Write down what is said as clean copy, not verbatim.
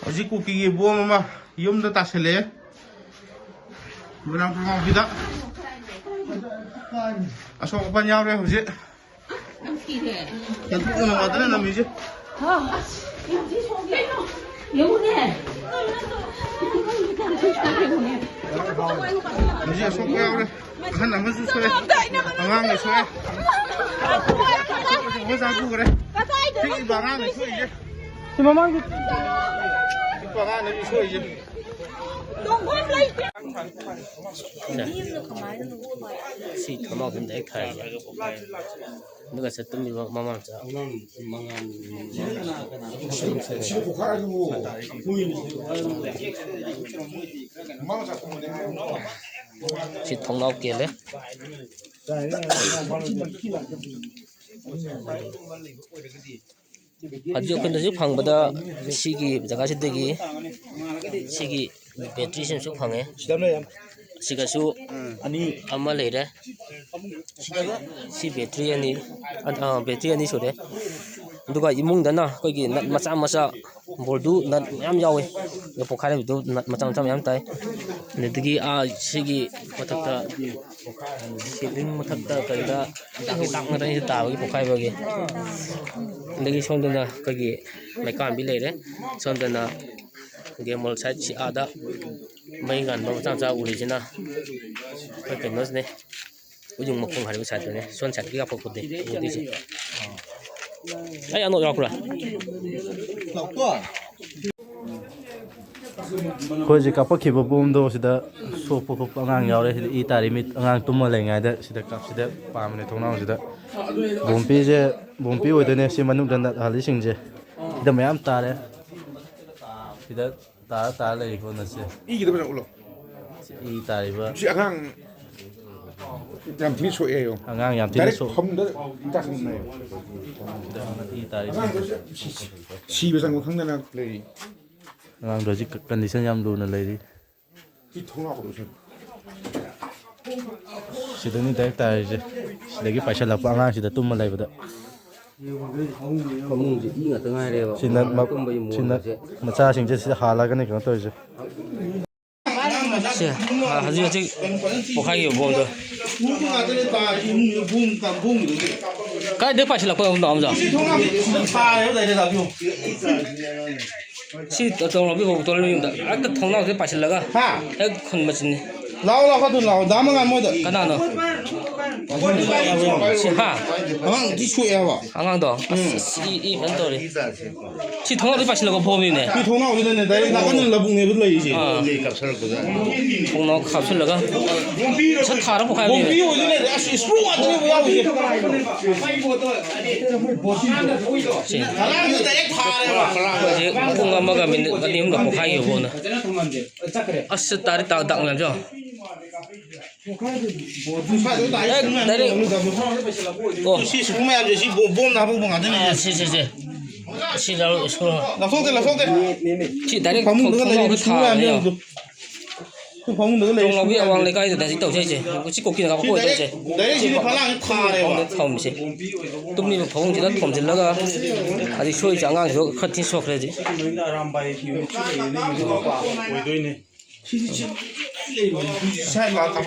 Hoje cookie boa mama yum da tasele menang pengau kita asal apa nyau deh hoje yang tu nama ada nama je hoje asal apa nyau deh kan nama tu soalnya angang ni soalnya apa sahaja kure tinggi barang ni soalnya si mama gitu barang ni soalnya si thằng cũng để thầy nó sẽ tụi mình mong chờ si thằng nào kia đấy 아주 근데 저 방보다 시기 제가 시대기 시기 배터리 좀 방에 시가수 아니 아마 레래 시 배터리 아니 배터리 아니 소래 누가 이몽다나 거기 마차 볼도 남 야we 요 포카레도 마차 ям тай 네드기 아 시기 마탁다 실링 마탁다 그다 딱나다니 따기 포카이버기 근데 손드나 거기 메칸 빌레래 손드나 게임을 사치 아다 메인간 너무장자 우리지나 그렇게 넣었네 우중 먹고 가리고 살더네 손 잡기가 뻑뻑대 어디지 아야 너 와꾸라 Koi jika pakai bom do sida sopo ko angang yaw re i tari mit angang tumma le ngai da sida kap sida pam ne thongna sida bompi oi dene si manu dan hali sing je da mayam tare sida ta le ko na se i kita bisa ulo i tari ba si angang yam thi so yo angang yam ti so không đó ta không này i tari si bây giờ không nên là lấy angang do ji condition yam lu na le ri cái thong nào cũng được sida ni dai tari je sida gi paisa la pa angang sida tumma le ba da không gì ý là tương lai đây sinna macha sing je sida hala ga ne ka to je 시 아주 아직 포카이 보도 cái đứa phải chỉ là con ông rồi si tôi nó bị vụ tôi luôn đấy cái thằng nào thì phải chỉ là cái con mà chính lao cái thằng lao dám ngang mới được cái nào nó si ha angang đi suy à 안강도 이 면도리 시 통화도 빠실라고 보면네 cái thằng nào thì này đấy là cái là vùng này rất là gì 통화 갑술라가 저 타라 보카이 vùng ví dụ như này là suy xuống à tôi bây giờ 시 그지 통화 먹으면 아니면 보카이 보나 아스 딸이 딱 남죠 si cũng mẹ rồi si bom nào bom ăn thế này 시 라로 소로 là xong thế 시 다리 phòng nữa là 통화 gì xuống em 타 được phòng nữa là 통화 위에 왕래 가야 돼. 또 저지. 그 찍고 기나 갖고 있지. đấy chỉ phải làm cái thà này mà 톰시. tumni phóng chỉ đất phóng chỉ là 아직 소위 장강 저 커팅 소 그래지. sai mà